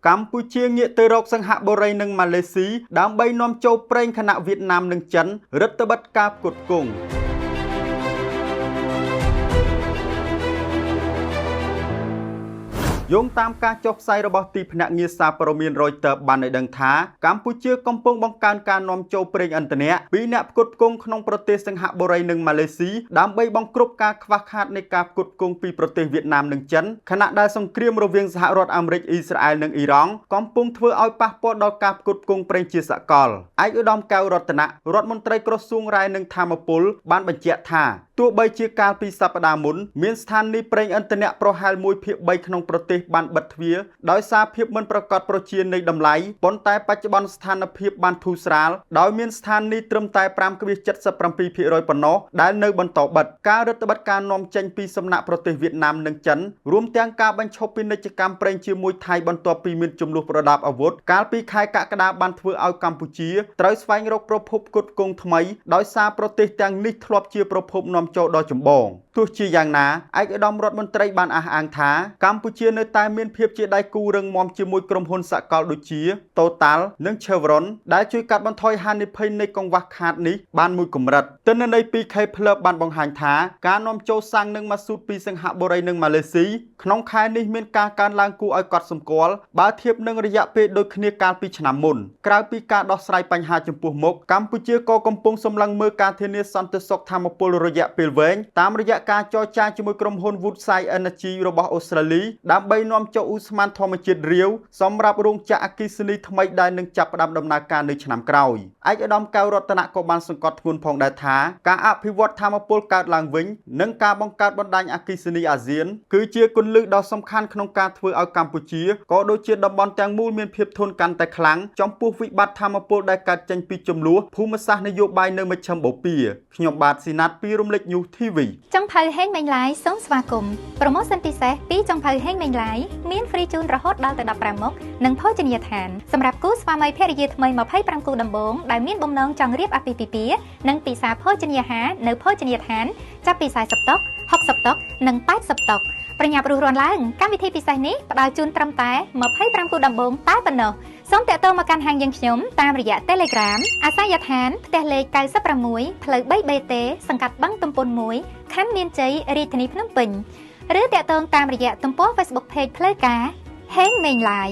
កម្ពុជាងាកទៅរកសង្ហបុរីនិងម៉ាឡេស៊ីដើម្បីនាំចូលប្រេងខណៈវៀតណាមនិងចិនរដ្ឋបတ်ការផ្គត់ផ្គង់យោងតាមការចុះផ្សាយរបស់ទីភ្នាក់ងារសារព័ត៌មាន Reuters បានឲ្យដឹងថាកម្ពុជាកំពុងបង្កើនការនាំចូលប្រេងឥន្ធនៈពីអ្នកផ្គត់ផ្គង់ក្នុងប្រទេសសិង្ហបុរីនិងម៉ាឡេស៊ីដើម្បីបង្ក្រប់ការខ្វះខាតនៃការផ្គត់ផ្គង់ពីប្រទេសវៀតណាមនិងចិនខណៈដែលសង្គ្រាមរវាងសហរដ្ឋអាមេរិកអ៊ីស្រាអែលនិងអ៊ីរ៉ង់កំពុងធ្វើឲ្យប៉ះពាល់ដល់ការផ្គត់ផ្គង់ប្រេងជាសកលឯកឧត្តមកែវរតនៈរដ្ឋមន្ត្រីក្រសួងរាយនឹងធម្មពលបានបញ្ជាក់ថាទោះបីជាកាលពីសប្តាហ៍មុនមានស្ថានីយ៍ប្រេងឥន្ធនៈប្រហែល 1/3 ក្នុងប្រទេសបានបិទទ្វារដោយសារភាពមិនប្រកបប្រជានៃតម្លៃប៉ុន្តែបច្ចុប្បន្នស្ថានភាពបានធូរស្រាលដោយមានស្ថានីយ៍ត្រឹមតែ 5.77% ប៉ុណ្ណោះដែលនៅបន្តបិទការរដ្ឋបတ်ការនាំចេញពីសំណាក់ប្រទេសវៀតណាមនិងចិនរួមទាំងការបញ្ឈប់ពាណិជ្ជកម្មប្រេងជាមួយថៃបន្ទាប់ពីមានចំនួនប្រដាប់អាវុធកាលពីខែកក្កដាបានធ្វើឲ្យកម្ពុជាត្រូវស្វែងរកប្រភពផ្គត់ផ្គង់ថ្មីដោយសារប្រទេសទាំងនេះធ្លាប់ជាប្រភពនាំចូលដ៏ចម្បងទោះជាយ៉ាងណាឯកឧត្តមរដ្ឋមន្ត្រីបានអះអាងថាកម្ពុជានៅតែមានភាពជាដៃគូរឹងមាំជាមួយក្រុមហ៊ុនសកលដូចជា Total និង Chevron ដែលជួយកាត់បន្ថយហានិភ័យនៃកង្វះខាតនេះបានមួយកម្រិតទិន្នន័យពី Kpler បានបង្ហាញថាការនាំចូលសាំងនិងម៉ាស៊ូតពីសិង្ហបុរីនិងម៉ាឡេស៊ីក្នុងខែនេះមានការកើនឡើងគួរឲ្យកត់សម្គាល់បើធៀបនឹងរយៈពេលដូចគ្នាកាលពីឆ្នាំមុនក្រៅពីការដោះស្រាយបញ្ហាចំពោះមុខកម្ពុជាក៏កំពុងសម្លឹងមើលការធានាសន្តិសុខធម្មពលរយៈពេលវែងតាមរយៈការចរចាជាមួយក្រុមហ៊ុន Woodside Energy របស់អូស្ត្រាលីដើម្បីនាំចូលឧស្ម័នធម្មជាតិរាវសម្រាប់រោងចក្រអគ្គិសនីថ្មីដែលនឹងចាប់ផ្ដើមដំណើរការនៅឆ្នាំក្រោយឯកឧត្តមកែវរតនៈក៏បានសង្កត់ធ្ងន់ផងដែរថាការអភិវឌ្ឍធម្មពលកើតឡើងវិញនិងការបង្កើតបណ្ដាញអគ្គិសនីអាស៊ានគឺជាគន្លឹះដ៏សំខាន់ក្នុងការធ្វើឲ្យកម្ពុជាក៏ដូចជាតំបន់ទាំងមូលមានភាពធន់កាន់តែខ្លាំងចំពោះវិបត្តិធម្មពលដែលកើតចេញពីចំនួនភូមិសាស្ត្រនយោបាយនៅមជ្ឈិមបូព៌ាខ្ញុំបាទស៊ីណាតពីរំលេច News TV ចុងភៅហេងមេងឡាយសូមស្វាគមន៍ប្រូម៉ូសិនពិសេសពីចុងភៅហេងមេងឡាយមាន free ជូនរហូតដល់ទៅ15មុខនិងភោជនីយដ្ឋានសម្រាប់គូស្វាមីភរិយាថ្មី25គូដំបូងដែលមានបំណងចង់រៀបអាពាហ៍ពិពាហ៍និងពិសាភោជនីយអាហារនៅភោជនីយដ្ឋានចាប់ពី40តុ60តុនិង80តុប្រញាប់រស់រានឡើងកម្មវិធីពិសេសនេះផ្ដល់ជូនត្រឹមតែ25គូដំបូងតែប៉ុណ្ណោះសូមតាក់ទងមកកាន់ហាងយើងខ្ញុំតាមរយៈ Telegram អាសយដ្ឋានផ្ទះលេខ96ផ្លូវ 3BT សង្កាត់បឹងទំពុន1ខណ្ឌមានជ័យរាជធានីភ្នំពេញឬតាក់ទងតាមរយៈទំព័រ Facebook Page ផ្លូវការហេងមេងឡាយ